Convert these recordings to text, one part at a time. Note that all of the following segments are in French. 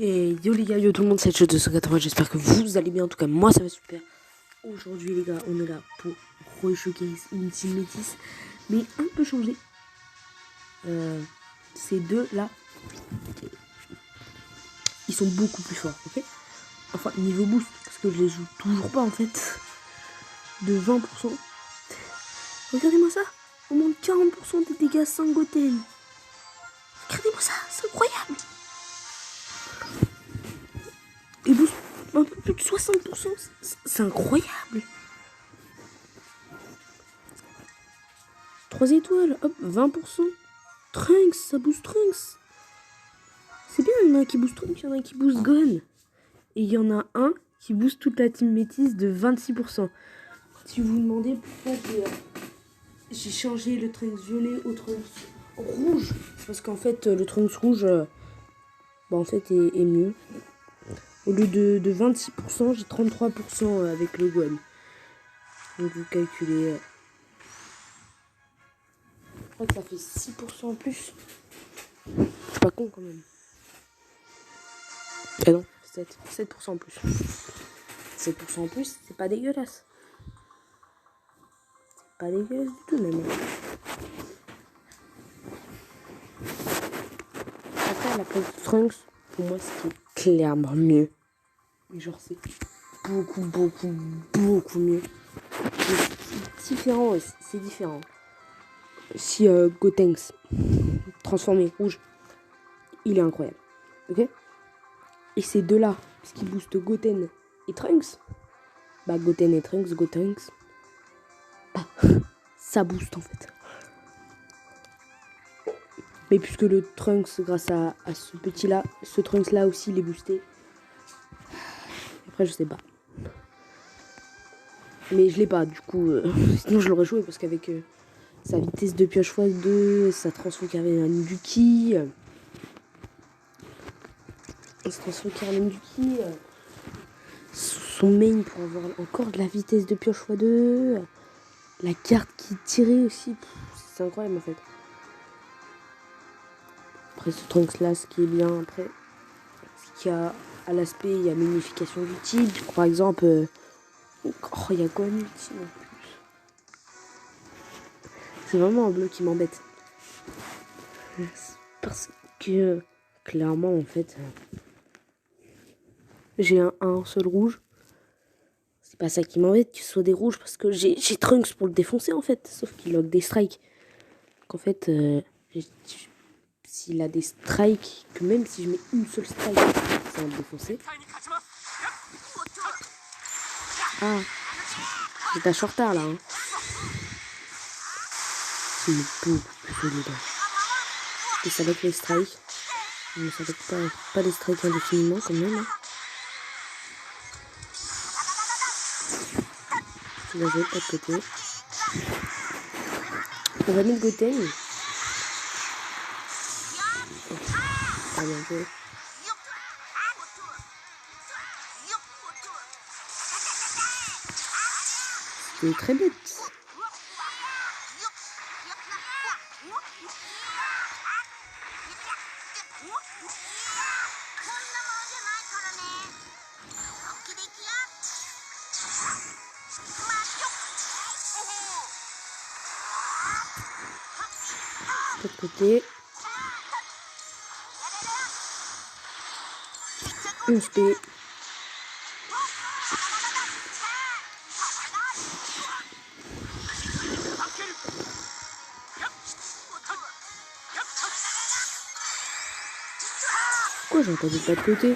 Et yo les gars, yo tout le monde, c'est Chose de 180, j'espère que vous allez bien, en tout cas moi ça va super. Aujourd'hui les gars, on est là pour re-showcase une team métis, mais un peu changé. Ces deux là, ils sont beaucoup plus forts, ok. Enfin niveau boost, parce que je les joue toujours pas en fait, de 20%. Regardez-moi ça, au moins 40% de dégâts sans Goten. Regardez-moi ça, c'est incroyable. Et boost un peu plus de 60%, c'est incroyable. 3 étoiles, hop, 20%. Trunks, ça booste Trunks. C'est bien, il y en a un qui booste Trunks, il y en a un qui booste Gon. Et il y en a un qui booste toute la team métisse de 26%. Si vous vous demandez pourquoi j'ai changé le Trunks violet au Trunks rouge, c'est parce qu'en fait le Trunks rouge en fait est mieux. Au lieu de 26%, j'ai 33% avec le Gon. Donc vous calculez. Je crois que ça fait 6% en plus. C'est pas con quand même. Ah non, 7% en plus. 7% en plus, c'est pas dégueulasse. C'est pas dégueulasse du tout même. Après, la place de Trunks, pour moi, c'était clairement mieux. Mais genre, c'est beaucoup mieux. C'est différent, c'est différent. Si Gotenks transformé rouge, il est incroyable. Ok. Et ces deux-là, parce qu'ils boostent Goten et Trunks, bah Goten et Trunks, Gotenks, bah, ça booste en fait. Mais puisque le Trunks, grâce à ce petit-là, ce Trunks-là aussi, il est boosté. Après, je sais pas. Mais je l'ai pas, du coup. Sinon, je l'aurais joué parce qu'avec sa vitesse de pioche x2, sa transfo carré Duki, son main pour avoir encore de la vitesse de pioche x2, la carte qui tirait aussi. C'est incroyable en fait. Après, ce Trunks-là, ce qui est bien, après, ce qu'il y a à l'aspect, il y a l'unification du type. Par exemple, il y a Gon ulti en plus. C'est vraiment un bleu qui m'embête. Parce que, clairement, en fait, j'ai un seul rouge. C'est pas ça qui m'embête, que ce soit des rouges, parce que j'ai Trunks pour le défoncer, en fait. Sauf qu'il log des strikes. Donc, en fait, s'il a des strikes, que même si je mets une seule strike, ça va me défoncer. Ah, j'ai ta shortard là. Hein. C'est beaucoup plus solide. Et ça va être les strikes. Mais ça va être pas les strikes indéfiniment quand même. Hein. Bien joué, pas de côté. On va mettre Goten. Ah, bien joué. C'est très bête. De l'autre côté. 11p. Pourquoi j'ai entendu pas de côté?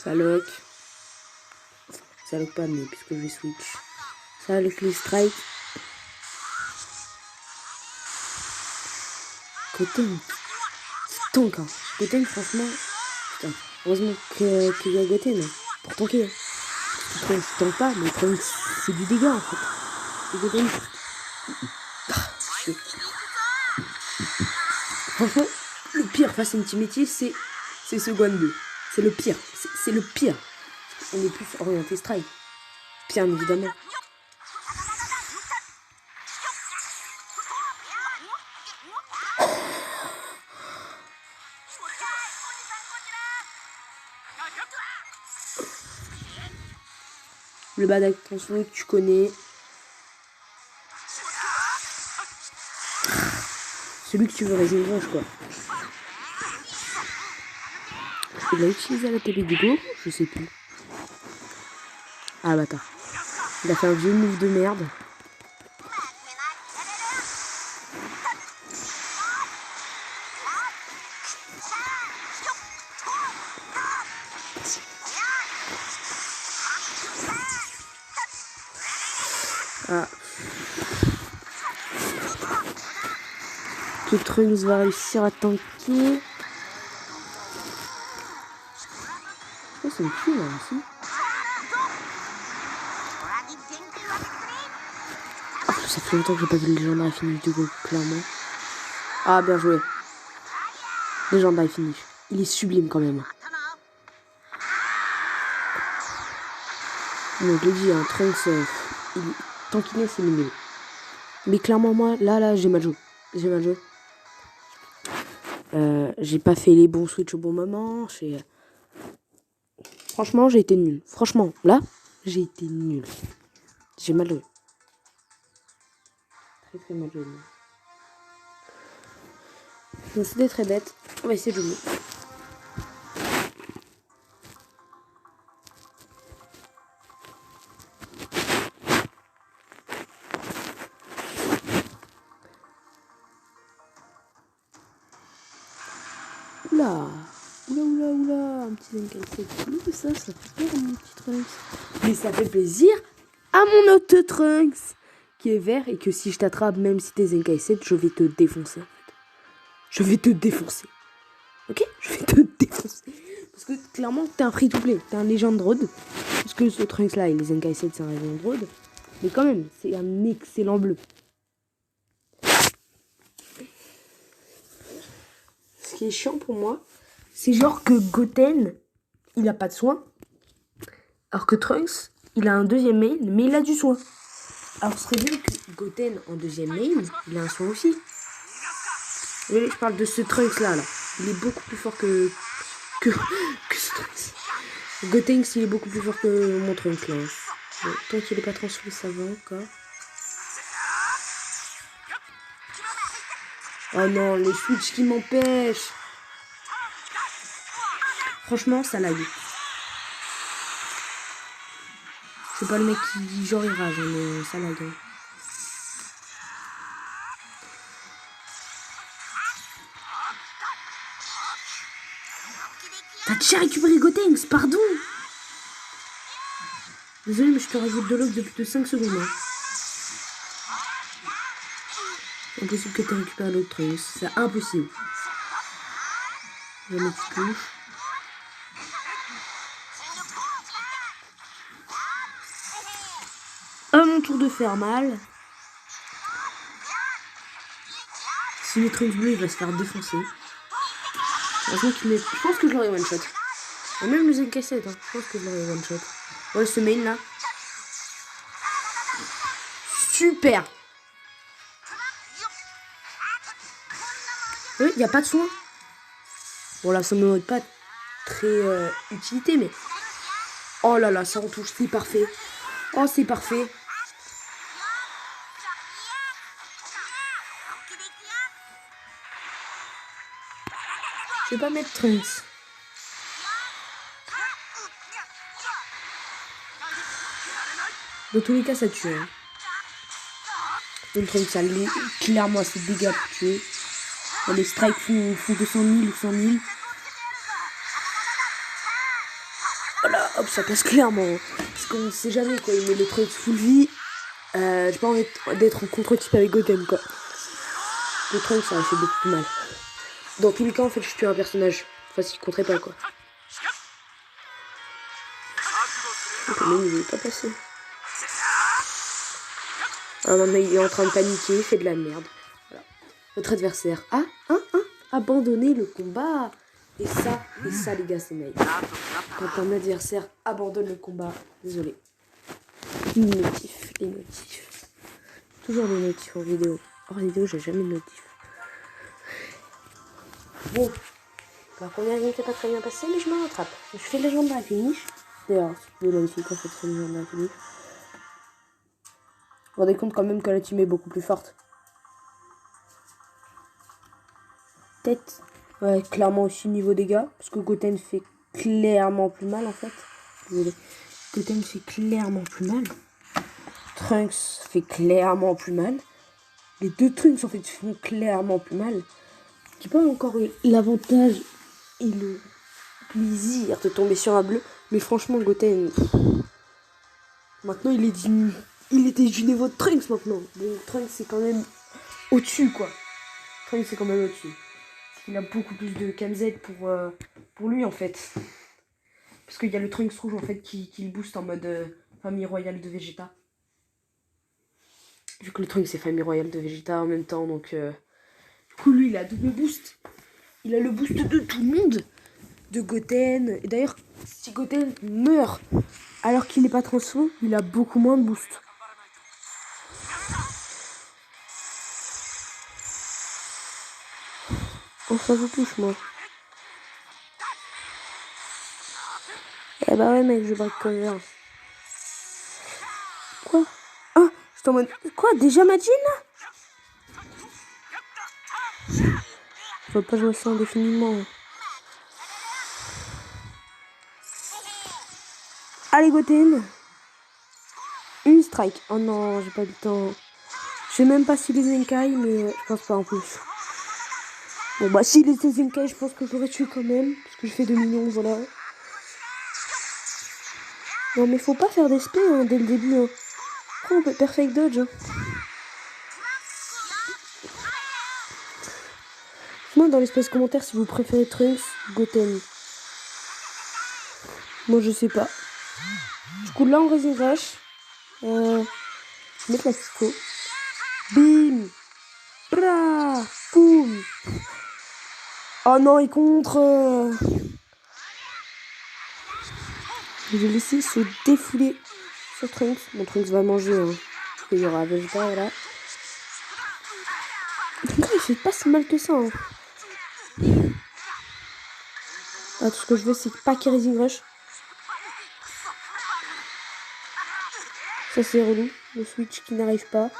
Ça lock. Ça lock pas, mais puisque je vais switch. Ça lock les strikes. Goten. C'est tank, hein. Goten, franchement. Putain. Heureusement qu'il y a Goten. Hein. Pour tanker. Hein. Trunks tank pas, mais Trunks, c'est du dégât en fait. Et Goten. Franchement, le pire face à une team métier, c'est ce Gon 2. C'est le pire. C'est le pire. On est plus orienté strike. Bien évidemment. Le bas d'attention que tu connais. Celui que tu veux Raisin Rush, quoi. Il a utilisé la TP du go, je sais plus. Ah bâtard. Il a fait un vieux move de merde. Ah. Que Trunks va réussir à tanker. Oh, c'est une queue là aussi. Oh, ça fait longtemps que j'ai pas vu le légendaire finish du coup, clairement. Ah, bien joué. Légendaire finish. Il est sublime quand même. Donc, je l'ai dit, hein, Trunks, tant qu'il est, c'est mieux. Mais clairement, moi, là, j'ai mal joué. J'ai mal joué. J'ai pas fait les bons switches au bon moment. Franchement, j'ai été nul. Franchement, là, j'ai été nul. J'ai mal joué. Très très mal joué. Donc c'était très bête. On va essayer de jouer. Oula, un petit Zenkai. Ça fait peur mon petit Trunks. Mais ça fait plaisir à mon autre Trunks qui est vert et que si je t'attrape, même si t'es Zenkai 7, je vais te défoncer en fait. Je vais te défoncer. Ok? Je vais te défoncer. Parce que clairement, t'es un free-to-play, t'es un Legend Road. Parce que ce Trunks là, il est Zenkai 7, c'est un Legend Road. Mais quand même, c'est un excellent bleu. Ce qui est chiant pour moi, c'est genre que Goten, il a pas de soin. Alors que Trunks, il a un deuxième main, mais il a du soin. Alors ce serait bien que Goten, en deuxième main, il a un soin aussi. Oui, je parle de ce Trunks là. Il est beaucoup plus fort que ce Trunks. Goten, il est beaucoup plus fort que mon Trunks là. Bon, tant qu'il est pas transformé, ça va encore. Oh non, les switches qui m'empêchent. Franchement, ça lag. C'est pas le mec qui genre il rage, mais ça lag. T'as déjà récupéré Gotenks, pardon. Désolé, mais je te rajoute de l'off depuis de 5 secondes. Hein. Impossible que tu récupères l'autre Trunks. C'est impossible. Jamais tu touches. À mon tour de faire mal. Si le Trunks bleu, il va se faire défoncer. Je pense que je l'aurai one shot. Et même le Zenkai 7, hein. Je pense que je l'aurai one shot. Ouais, ce main là. Super. Oui, il n'y a pas de soin. Bon, là, ça ne me pas très utilité, mais... Oh là là, ça en touche, c'est parfait. Oh, c'est parfait. Je vais pas mettre Trunks. Dans tous les cas, ça tue. Hein. Le Trunks, ça l'est clairement assez dégâts pour tuer. Les strikes font 200 000 ou 100 000. Voilà, hop, ça passe clairement. Parce qu'on sait jamais quoi. Il met le Trunks full vie. J'ai pas envie d'être en contre-type avec Goten quoi. Le Trunks, ça fait beaucoup plus mal. Dans tous les cas, en fait, je tue un personnage. Enfin, s'il compterait pas quoi. Donc, même, il est pas passé. Ah non, mais il est en train de paniquer, il fait de la merde. Voilà. Votre adversaire a abandonné le combat. Et ça, les gars, c'est naïf. Quand un adversaire abandonne le combat, désolé. Les notifs. Toujours les notifs en vidéo. Hors vidéo, j'ai jamais de notifs. Bon, la première game s'est pas très bien passée, mais je me rattrape. Je fais légendaire finish. D'ailleurs, c'est magnifique en fait, c'est légendaire finish. vous rendez compte quand même que la team est beaucoup plus forte. Tête. Ouais, clairement aussi niveau dégâts. Parce que Goten fait clairement plus mal en fait. Désolé. Goten fait clairement plus mal. Trunks fait clairement plus mal. Les deux Trunks en fait font clairement plus mal. J'ai pas encore eu l'avantage et le plaisir de tomber sur un bleu. Mais franchement Goten... Maintenant il était du niveau de Trunks maintenant. Bon, Trunks c'est quand même au-dessus quoi. Trunks c'est quand même au-dessus. Il a beaucoup plus de KMZ pour lui en fait. Parce qu'il y a le Trunks rouge en fait qui le booste en mode famille royale de Vegeta. Vu que le Trunks c'est famille royale de Vegeta en même temps, donc du coup lui il a double boost. Il a le boost de tout le monde. De Goten. Et d'ailleurs, si Goten meurt alors qu'il n'est pas transfo, il a beaucoup moins de boost. Oh ça je touche moi. Eh bah ouais mec, je back cover. Quoi? Ah, je t'en mode... Quoi? Déjà Majin là? Je peux pas jouer ça indéfiniment. Allez Goten. Une strike. Oh non, j'ai pas le temps. Je sais même pas s'il est Zenkai, mais je pense pas en plus. Bon bah s'il était Zenkai, je pense que je l'aurais tué quand même. Parce que je fais 2 millions, voilà. Non mais faut pas faire des spé hein, dès le début. Hein. Après on peut perfect dodge. Hein. Moi dans l'espace commentaire si vous préférez Trunks, Goten. Moi je sais pas. Du coup là on Rising Rush. Je vais mettre la Kiko. Bim. Bra. Boum. Oh non il contre. Je vais laisser se défouler sur Trunks. Mon Trunks va manger. Hein. Parce qu'il y aura Vegeta, voilà. Il fait pas si mal que ça. Hein. Ah, tout ce que je veux, c'est pas qu'il Rising Rush. Ça, c'est relou. Le switch qui n'arrive pas.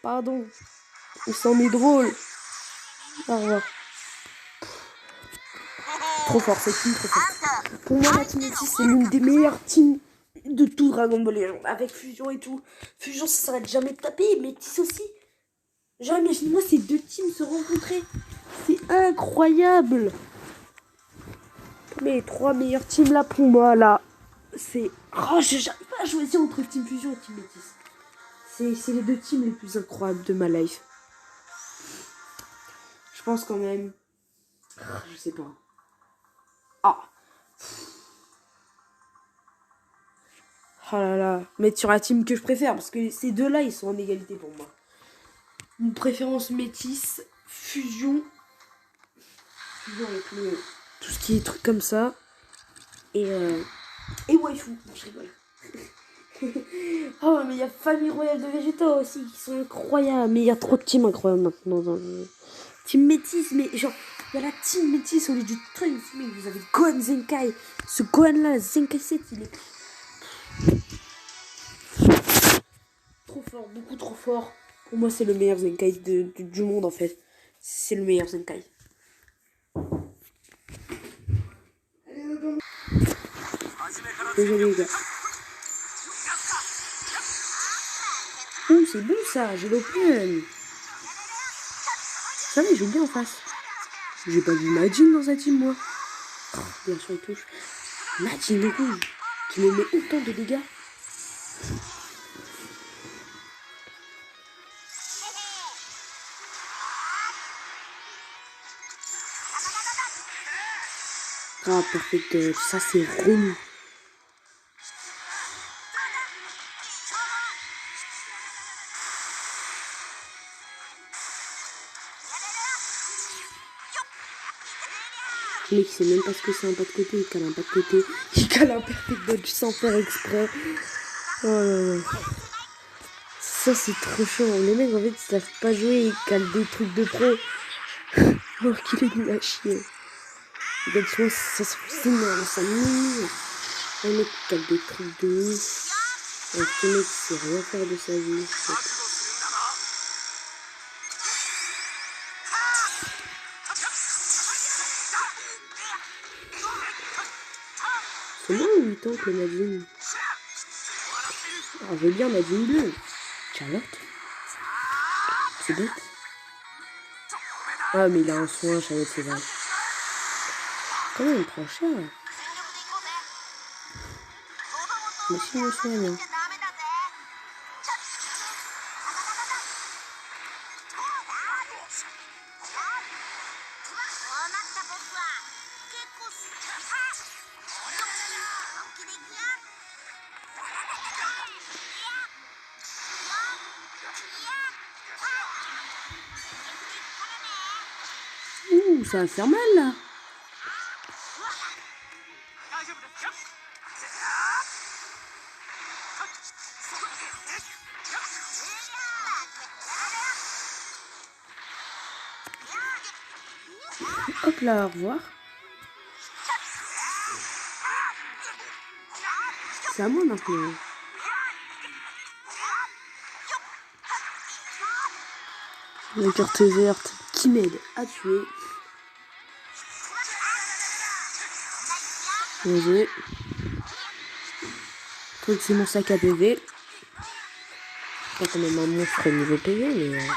Pardon. Il s'en est drôle. Au revoir. Trop fort, cette team, trop fort. Pour moi, la Team Métis, c'est l'une des meilleures teams de tout Dragon Ball Legends. Avec Fusion et tout. Fusion, ça s'arrête jamais de taper. Métis aussi. Genre, imagine-moi ces deux teams se rencontrer. C'est incroyable. Mais les 3 meilleures teams là pour moi, là. C'est... Oh, j'arrive pas à choisir entre Team Fusion et Team Métis. C'est les deux teams les plus incroyables de ma life. Je pense quand même... Je sais pas. Ah. Oh là là. Mettre sur la team que je préfère. Parce que ces deux-là, ils sont en égalité pour moi. Une préférence métisse. Fusion. Fusion avec le... tout ce qui est trucs comme ça. Et waifu. Je rigole. Oh mais il y a Famille Royale de Vegeta aussi. Qui sont incroyables. Mais il y a trop de teams incroyables maintenant dans le... Team métisse. Mais genre... Il y a la team métisse au lieu du Trunks. Mais vous avez Gohan Zenkai. Ce Gohan là, Zenkai 7, il est... trop fort, beaucoup trop fort. Pour moi, c'est le meilleur Zenkai du monde en fait. C'est le meilleur Zenkai. Désolé les gars. C'est bon ça, j'ai l'open. Ça va, il joue bien en face. J'ai pas vu Majin dans sa team moi. Oh, bien sûr il touche. Majin le rouge, qui me met autant de dégâts. Ah, perfect. Ça, c'est relou. Le mec, il sait même pas ce que c'est un pas de côté. Il cale un pas de côté. Il cale un perfect dodge sans faire exprès. Oh là là. Ça, c'est trop chaud. Les mecs, en fait, ils savent pas jouer. Ils calent des trucs de pro. Alors qu'il est nul à chier. Il donne soin, ça c'est énorme, ça mignon. Un mec qui tape des trucs de ouf. Un mec qui sait rien faire de sa vie. C'est moi ou 8 ans que Nadine? Alors, je veux bien Nadine bleue. Charlotte? C'est bête. Ah, mais il a un soin, Charlotte, c'est vrai. Comment il prend cher? Mais si, je me souviens. Ouh, ça va faire mal là. Hop là, au revoir. C'est à moi maintenant. La carte verte qui m'aide à tuer. Bien joué. Je crois que c'est mon sac à PV. Pas quand même un monstre niveau PV, mais...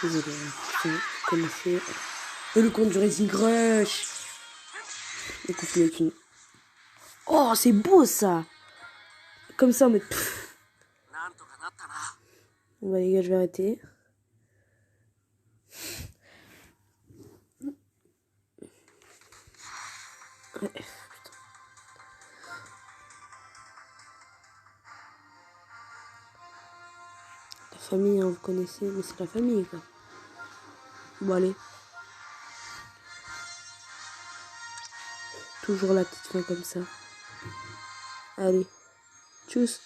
Désolé, putain, commencer. Et le compte du Racing Rush. Et continuer avec une... Oh, c'est beau ça. Comme ça, mais... Bon bah les gars, je vais arrêter. Ouais, putain. La famille, hein, vous connaissez, mais c'est la famille quoi. Bon allez. Toujours la petite fin comme ça. Allez. Tchuss.